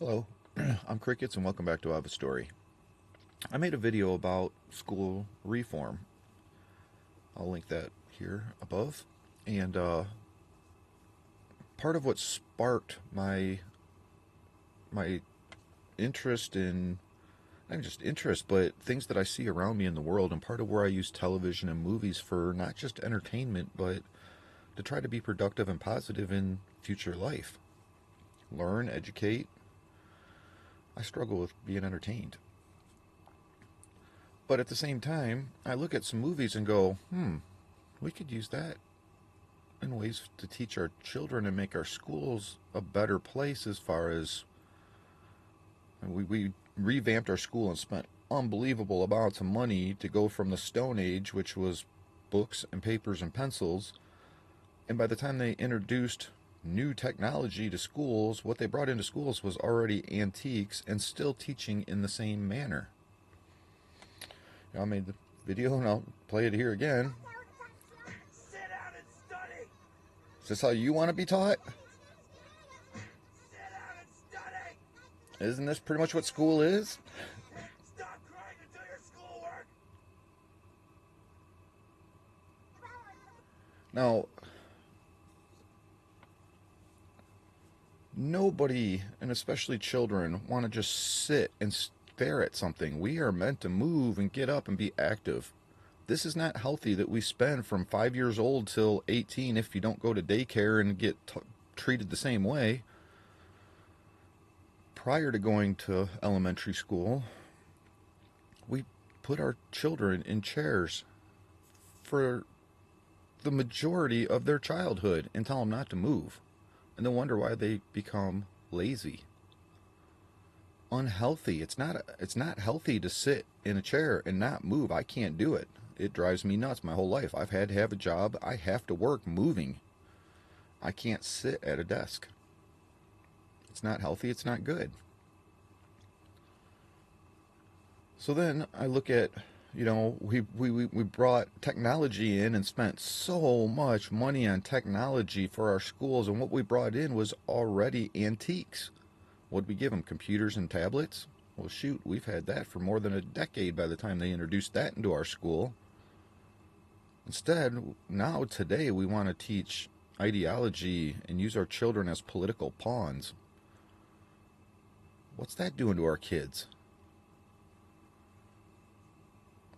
Hello, I'm Crickets and welcome back to I Have a Story. I made a video about school reform. I'll link that here above. And part of what sparked my interest in not just interest, but things that I see around me in the world, and part of where I use television and movies for not just entertainment, but to try to be productive and positive in future life. Learn, educate. I struggle with being entertained. But at the same time, I look at some movies and go, we could use that in ways to teach our children and make our schools a better place as far as we revamped our school and spent unbelievable amounts of money to go from the Stone Age, which was books and papers and pencils, and by the time they introduced new technology to schools, what they brought into schools was already antiques and still teaching in the same manner. I made the video and I'll play it here again. Sit down and study. Is this how you want to be taught? Sit down and study. Isn't this pretty much what school is? Stop crying and do your schoolwork. Now, nobody, and especially children, want to just sit and stare at something. We are meant to move and get up and be active. This is not healthy that we spend from 5 years old till 18 if you don't go to daycare and get treated the same way. Prior to going to elementary school, we put our children in chairs for the majority of their childhood and tell them not to move, and then wonder why they become lazy, unhealthy. It's not healthy to sit in a chair and not move. I can't do it. It drives me nuts my whole life. I've had to have a job. I have to work moving. I can't sit at a desk. It's not healthy. It's not good. So then I look at, we brought technology in and spent so much money on technology for our schools, and what we brought in was already antiques. What'd we give them? Computers and tablets? Well, shoot, we've had that for more than a decade by the time they introduced that into our school. Instead, now today we want to teach ideology and use our children as political pawns. What's that doing to our kids?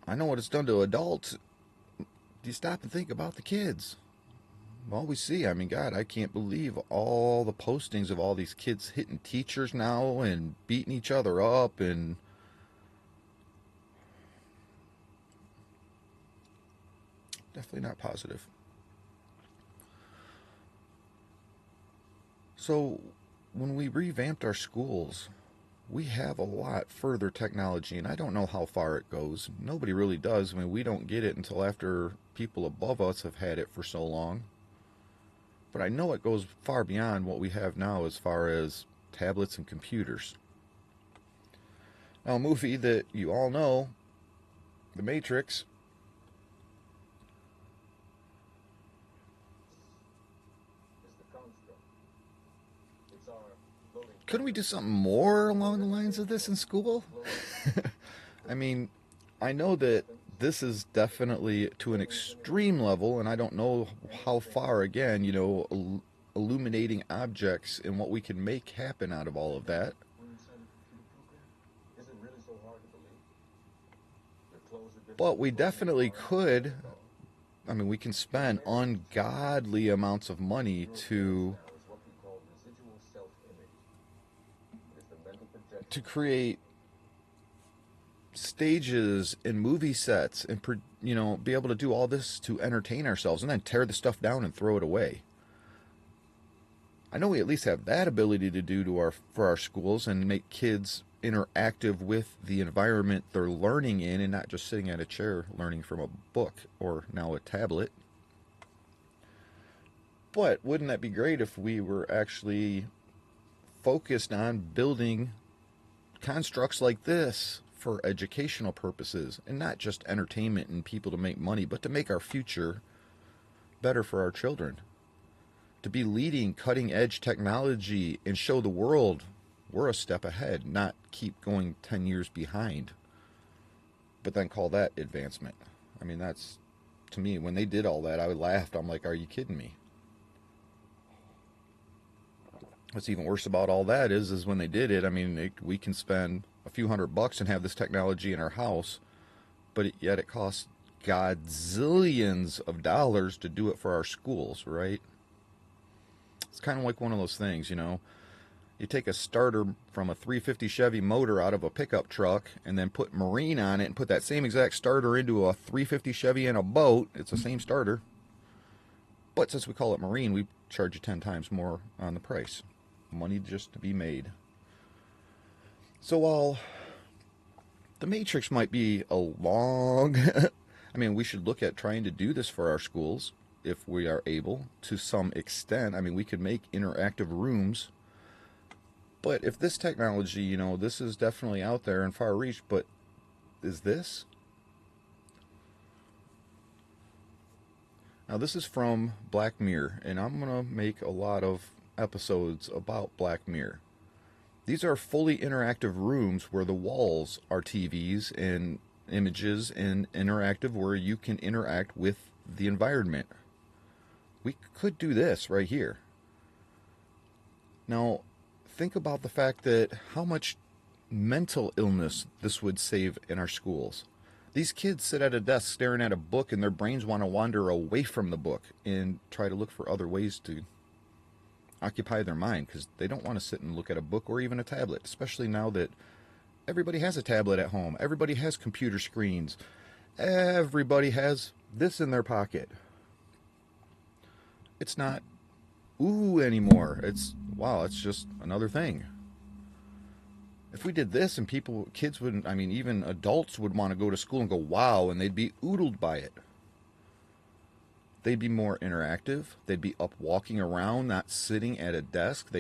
I know what it's done to adults. Do you stop and think about the kids? Well, we see, God, I can't believe all the postings of all these kids hitting teachers now and beating each other up, and definitely not positive. So when we revamped our schools, we have a lot further technology, and I don't know how far it goes. Nobody really does. We don't get it until after people above us have had it for so long. But I know it goes far beyond what we have now as far as tablets and computers. Now, a movie that you all know, The Matrix. Couldn't we do something more along the lines of this in school? I know that this is definitely to an extreme level, and I don't know how far, again, illuminating objects and what we can make happen out of all of that. But we definitely could. We can spend ungodly amounts of money to create stages and movie sets and be able to do all this to entertain ourselves and then tear the stuff down and throw it away. I know we at least have that ability to do for our schools and make kids interactive with the environment they're learning in and not just sitting at a chair learning from a book or now a tablet. But wouldn't that be great if we were actually focused on building constructs like this for educational purposes and not just entertainment and people to make money, but to make our future better for our children? To be leading cutting edge technology and show the world we're a step ahead, not keep going 10 years behind, but then call that advancement. I mean, that's, to me, when they did all that, I laughed. I'm like, are you kidding me? What's even worse about all that is when they did it, I mean, we can spend a few $100 and have this technology in our house, but yet it costs godzillions of dollars to do it for our schools, right? It's kind of like one of those things, you know. You take a starter from a 350 Chevy motor out of a pickup truck and then put marine on it and put that same exact starter into a 350 Chevy in a boat. It's the same starter. But since we call it marine, we charge you 10 times more on the price. Money just to be made. So while the Matrix might be a long... I mean, we should look at trying to do this for our schools if we are able to some extent. I mean, we could make interactive rooms. But if this technology, you know, this is definitely out there and far reach, but is this? Now, this is from Black Mirror, and I'm going to make a lot of episodes about Black Mirror. These are fully interactive rooms where the walls are TVs and images and interactive where you can interact with the environment. We could do this right here. Now, think about the fact that how much mental illness this would save in our schools. These kids sit at a desk staring at a book and their brains want to wander away from the book and try to look for other ways to occupy their mind because they don't want to sit and look at a book or even a tablet, especially now that everybody has a tablet at home. Everybody has computer screens. Everybody has this in their pocket. It's not ooh anymore. It's wow, it's just another thing. If we did this and kids wouldn't, I mean, even adults would want to go to school and go, wow, and they'd be oodled by it. They'd be more interactive. They'd be up walking around, not sitting at a desk.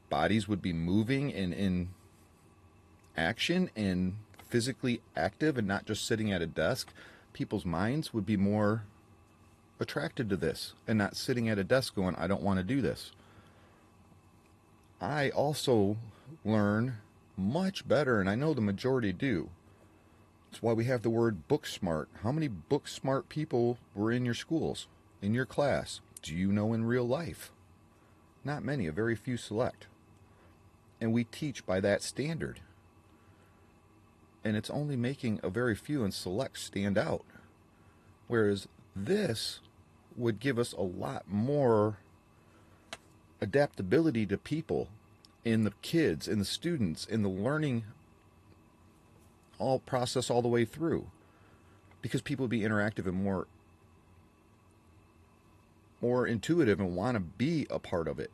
Bodies would be moving and in action and physically active and not just sitting at a desk. People's minds would be more attracted to this and not sitting at a desk going, I don't want to do this. I also learn much better, and I know the majority do. That's why we have the word book smart. How many book smart people were in your schools, in your class? Do you know in real life? Not many, a very few select. And we teach by that standard. And it's only making a very few and select stand out. Whereas this would give us a lot more adaptability to people, in the kids, in the students, in the learning all process all the way through. Because people would be interactive and more intuitive and want to be a part of it.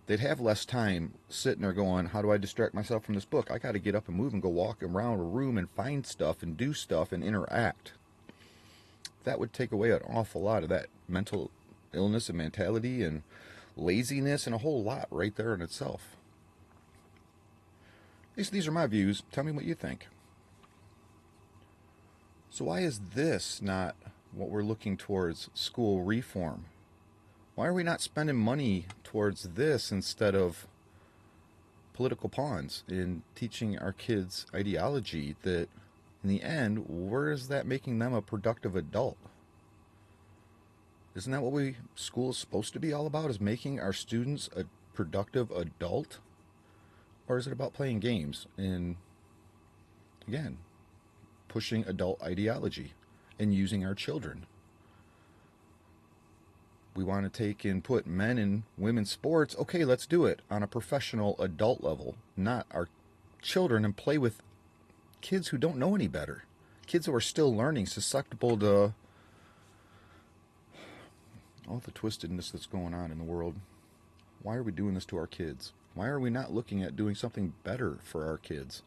They'd have less time sitting there going, how do I distract myself from this book? I got to get up and move and go walk around a room and find stuff and do stuff and interact. That would take away an awful lot of that mental illness and mentality and laziness and a whole lot right there in itself. These are my views. Tell me what you think. So why is this not what we're looking towards school reform? Why are we not spending money towards this instead of political pawns in teaching our kids ideology that in the end, where is that making them a productive adult? Isn't that what school is supposed to be all about, is making our students a productive adult? Or is it about playing games and, again, pushing adult ideology and using our children? We want to take and put men in women's sports. Okay, let's do it on a professional adult level, not our children, and play with kids who don't know any better. Kids who are still learning, susceptible to all the twistedness that's going on in the world. Why are we doing this to our kids? Why are we not looking at doing something better for our kids?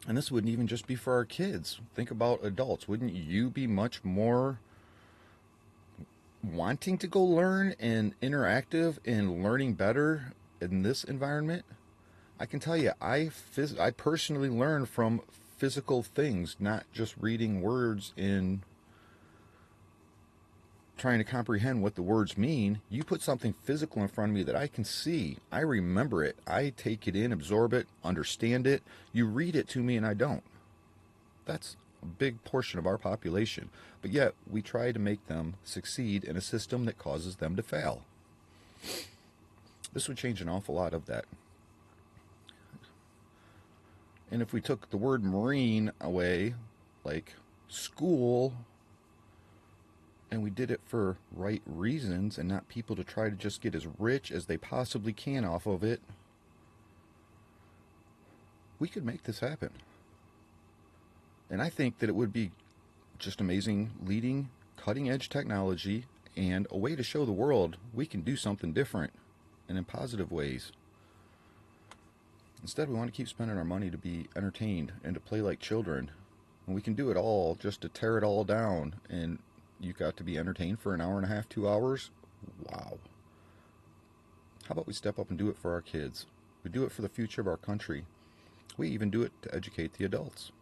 And this wouldn't even just be for our kids. Think about adults. Wouldn't you be much more wanting to go learn and interactive and learning better in this environment? I can tell you, I personally learn from physical things, not just reading words in trying to comprehend what the words mean. You put something physical in front of me that I can see. I remember it. I take it in, absorb it, understand it. You read it to me and I don't. That's a big portion of our population. But yet, we try to make them succeed in a system that causes them to fail. This would change an awful lot of that. And if we took the word marine away, like school, and we did it for right reasons and not people to try to just get as rich as they possibly can off of it, we could make this happen. And I think that it would be just amazing, leading cutting edge technology and a way to show the world we can do something different and in positive ways. Instead, we want to keep spending our money to be entertained and to play like children. And we can do it all just to tear it all down, and you got to be entertained for an hour and a half, 2 hours? Wow. How about we step up and do it for our kids? We do it for the future of our country. We even do it to educate the adults.